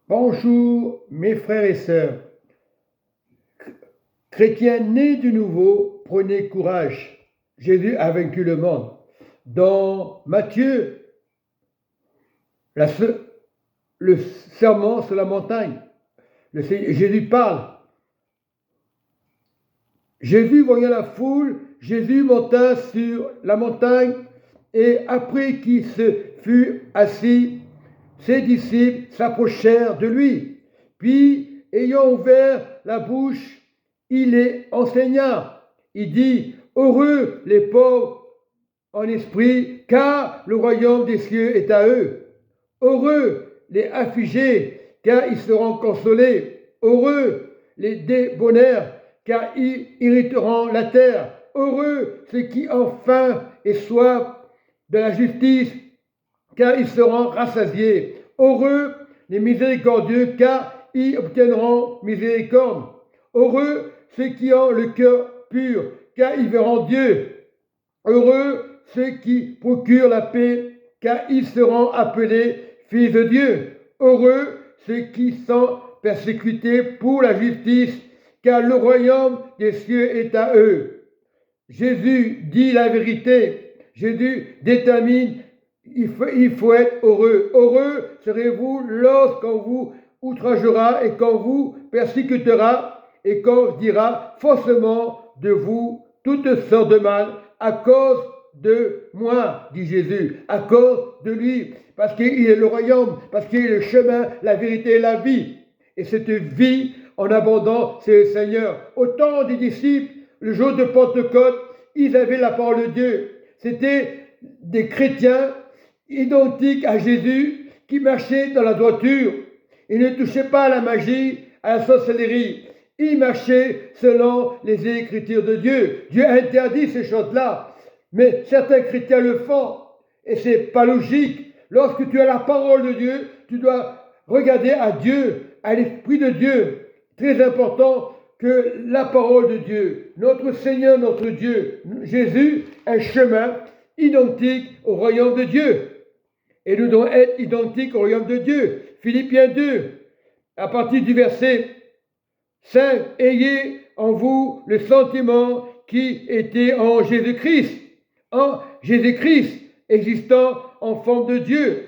Bonjour mes frères et sœurs. Chrétiens nés de nouveau, prenez courage. Jésus a vaincu le monde. Dans Matthieu, le sermon sur la montagne, Jésus parle. Jésus, voyant la foule, Jésus monta sur la montagne et après qu'il se fut assis, ses disciples s'approchèrent de lui. Puis, ayant ouvert la bouche, il les enseigna. Il dit, heureux les pauvres en esprit, car le royaume des cieux est à eux. Heureux les affligés, car ils seront consolés. Heureux les débonnaires, car ils hériteront la terre. Heureux ceux qui ont faim et soif de la justice, car ils seront rassasiés. Heureux les miséricordieux, car ils obtiendront miséricorde. Heureux ceux qui ont le cœur pur, car ils verront Dieu. Heureux ceux qui procurent la paix, car ils seront appelés fils de Dieu. Heureux ceux qui sont persécutés pour la justice, car le royaume des cieux est à eux. Jésus dit la vérité. Jésus détermine, il faut être heureux. Heureux serez-vous lorsqu'on vous outragera et qu'on vous persécutera et qu'on dira faussement de vous toutes sortes de mal à cause de moi, dit Jésus, à cause de lui, parce qu'il est le royaume, parce qu'il est le chemin, la vérité et la vie. Et cette vie en abondant, c'est le Seigneur. Au temps des disciples, le jour de Pentecôte, ils avaient la parole de Dieu. C'était des chrétiens identiques à Jésus qui marchaient dans la droiture. Ils ne touchaient pas à la magie, à la sorcellerie. Ils marchaient selon les Écritures de Dieu. Dieu interdit ces choses-là. Mais certains chrétiens le font. Et ce n'est pas logique. Lorsque tu as la parole de Dieu, tu dois regarder à Dieu, à l'Esprit de Dieu. Très important que la parole de Dieu, notre Seigneur, notre Dieu, Jésus, un chemin identique au royaume de Dieu. Et nous devons être identiques au royaume de Dieu. Philippiens 2, à partir du verset 5, ayez en vous le sentiment qui était en Jésus-Christ. En Jésus-Christ, existant en forme de Dieu.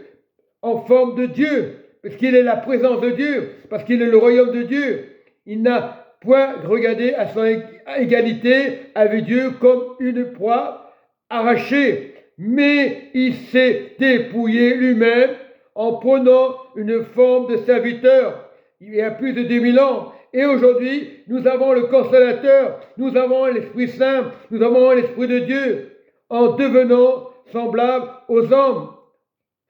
En forme de Dieu. Parce qu'il est la présence de Dieu. Parce qu'il est le royaume de Dieu. Il n'a point regardé à son égalité avec Dieu comme une proie arrachée. Mais il s'est dépouillé lui-même en prenant une forme de serviteur. Il y a plus de 2000 ans. Et aujourd'hui, nous avons le Consolateur, nous avons l'Esprit Saint, nous avons l'Esprit de Dieu, en devenant semblables aux hommes.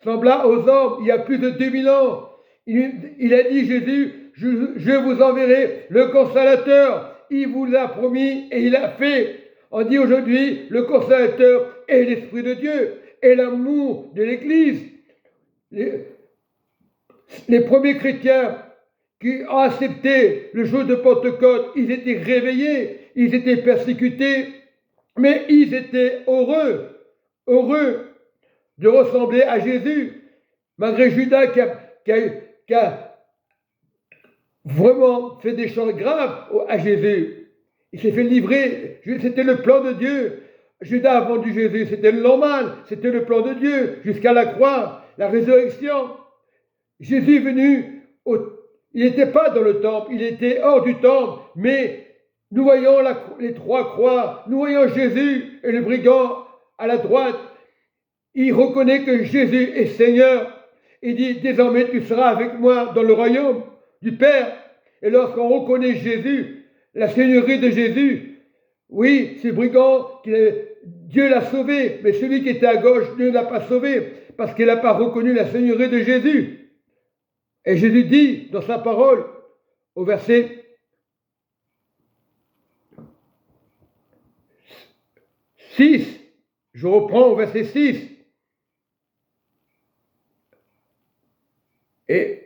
Semblables aux hommes, il y a plus de 2000 ans. Il a dit, Jésus, je vous enverrai le Consolateur. Il vous l'a promis et il a fait. On dit aujourd'hui, le Consolateur est l'Esprit de Dieu et l'amour de l'Église. Les premiers chrétiens qui ont accepté le jour de Pentecôte, ils étaient réveillés, ils étaient persécutés, mais ils étaient heureux de ressembler à Jésus, malgré Judas qui a vraiment fait des choses graves à Jésus. Il s'est fait livrer, c'était le plan de Dieu. Judas a vendu Jésus, c'était le normal, c'était le plan de Dieu, jusqu'à la croix, la résurrection. Jésus est venu, il n'était pas dans le temple, il était hors du temple, mais nous voyons les trois croix, nous voyons Jésus et le brigand à la droite. Il reconnaît que Jésus est Seigneur. Il dit, désormais tu seras avec moi dans le royaume du Père. Et lorsqu'on reconnaît Jésus, la seigneurie de Jésus, oui, ce brigand, Dieu l'a sauvé, mais celui qui était à gauche, Dieu ne l'a pas sauvé, parce qu'il n'a pas reconnu la seigneurie de Jésus. Et Jésus dit dans sa parole, au verset 6, je reprends au verset 6, et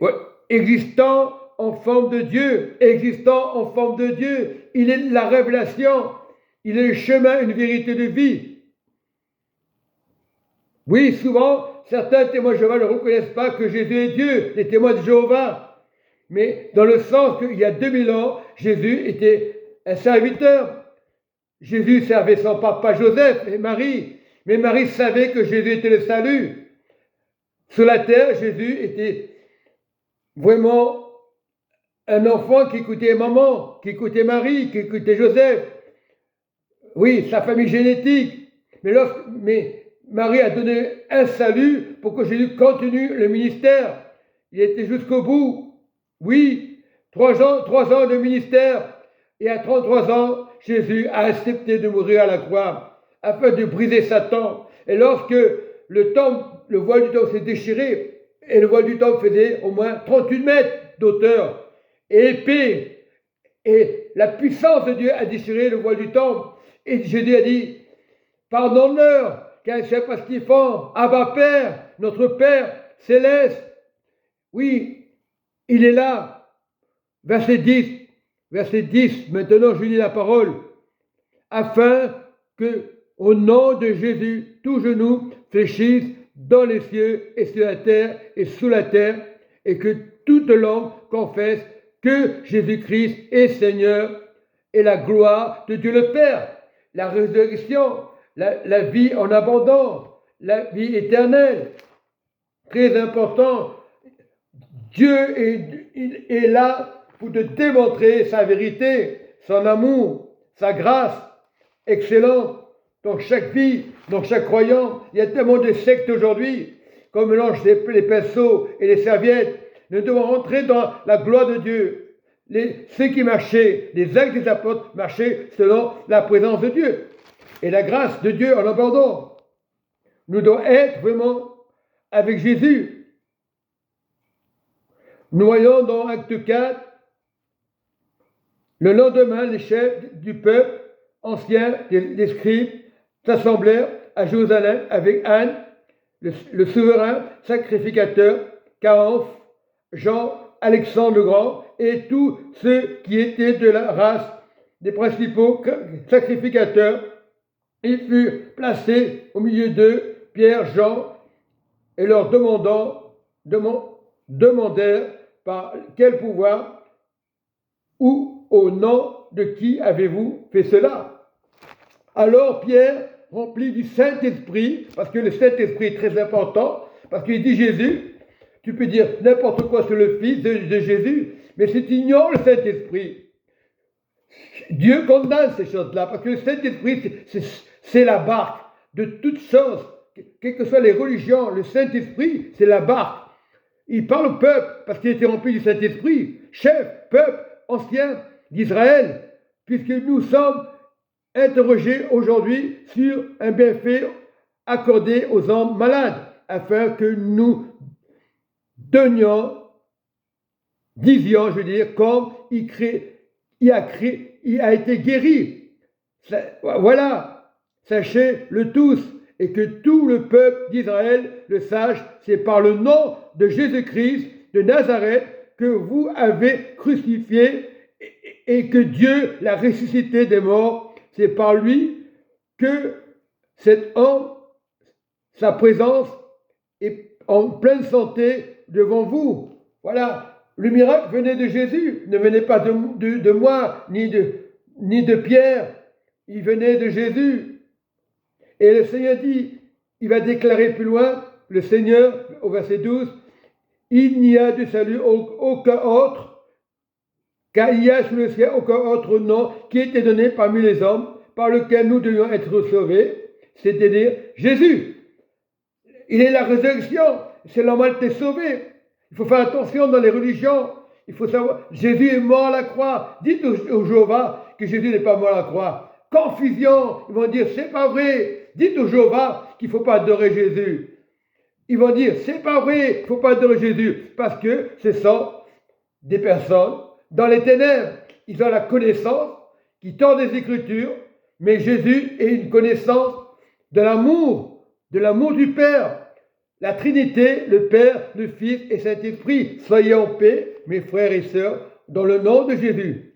existant en forme de Dieu, il est la révélation, il est le chemin, une vérité de vie. Oui, souvent, certains témoins de Jéhovah ne reconnaissent pas que Jésus est Dieu, les témoins de Jéhovah. mais dans le sens qu'il y a 2000 ans, Jésus était un serviteur. Jésus servait son papa Joseph et Marie, mais Marie savait que Jésus était le salut. Sur la terre, Jésus était vraiment un enfant qui écoutait maman, qui écoutait Marie, qui écoutait Joseph. Oui, sa famille génétique. Mais Marie a donné un salut pour que Jésus continue le ministère. Il était jusqu'au bout. Oui, 3 ans de ministère. Et à 33 ans, Jésus a accepté de mourir à la croix afin de briser Satan. Et lorsque le voile du temple s'est déchiré, et le voile du temple faisait au moins 38 mètres d'auteur et épais, et la puissance de Dieu a déchiré le voile du temple. Et Jésus a dit, pardonne-leur, car ils ne savent pas ce qu'ils font. Abba Père, notre Père céleste. Oui, il est là. Verset 10, maintenant je lis la parole. Afin que, au nom de Jésus, tout genou fléchisse dans les cieux et sur la terre et sous la terre, et que toute langue confesse que Jésus-Christ est Seigneur, et la gloire de Dieu le Père, la résurrection, la vie en abondance, la vie éternelle. Très important. Dieu est là pour te démontrer sa vérité, son amour, sa grâce excellente dans chaque vie, dans chaque croyant. Il y a tellement de sectes aujourd'hui qu'on mélange les pinceaux et les serviettes. Nous devons rentrer dans la gloire de Dieu. Ceux qui marchaient, les actes des apôtres marchaient selon la présence de Dieu et la grâce de Dieu en abondance. Nous devons être vraiment avec Jésus. Nous voyons dans Acte 4, le lendemain, les chefs du peuple ancien, les scribes, s'assemblèrent à Jérusalem avec Anne, le souverain sacrificateur, Caiaphas, Jean, Alexandre le Grand, et tous ceux qui étaient de la race des principaux sacrificateurs. Ils furent placés au milieu d'eux, Pierre, Jean, et leur demandèrent par quel pouvoir ou au nom de qui avez-vous fait cela? Alors Pierre, rempli du Saint-Esprit, parce que le Saint-Esprit est très important, parce qu'il dit Jésus, tu peux dire n'importe quoi sur le Fils de Jésus, mais si tu ignores le Saint-Esprit, Dieu condamne ces choses-là, parce que le Saint-Esprit, c'est la barque de toutes choses, quelles que soient les religions, le Saint-Esprit, c'est la barque. Il parle au peuple, parce qu'il était rempli du Saint-Esprit, chef, peuple, ancien d'Israël, puisque nous sommes interrogés aujourd'hui sur un bienfait accordé aux hommes malades, afin que nous disions, comme il a été guéri. Voilà, sachez-le tous, et que tout le peuple d'Israël le sache, c'est par le nom de Jésus-Christ de Nazareth que vous avez crucifié et que Dieu l'a ressuscité des morts. C'est par lui que cet homme, sa présence est en pleine santé devant vous. Voilà, le miracle venait de Jésus, ne venait pas de moi, ni de Pierre, il venait de Jésus. Et le Seigneur dit, il va déclarer plus loin, le Seigneur, au verset 12, il n'y a de salut aucun autre, car il y a sous le ciel aucun autre nom qui été donné parmi les hommes, par lequel nous devions être sauvés, c'est-à-dire Jésus. Il est la résurrection, c'est l'homme a été sauvé. Il faut faire attention dans les religions. Il faut savoir, Jésus est mort à la croix. Dites au Jéhovah que Jésus n'est pas mort à la croix. Confusion, ils vont dire, c'est pas vrai. Dites au Jéhovah qu'il ne faut pas adorer Jésus. Ils vont dire, c'est pas vrai, il ne faut pas adorer Jésus. Parce que ce sont des personnes dans les ténèbres. Ils ont la connaissance qui tord des Écritures, mais Jésus est une connaissance de l'amour du Père. La Trinité, le Père, le Fils et Saint-Esprit. Soyez en paix, mes frères et sœurs, dans le nom de Jésus.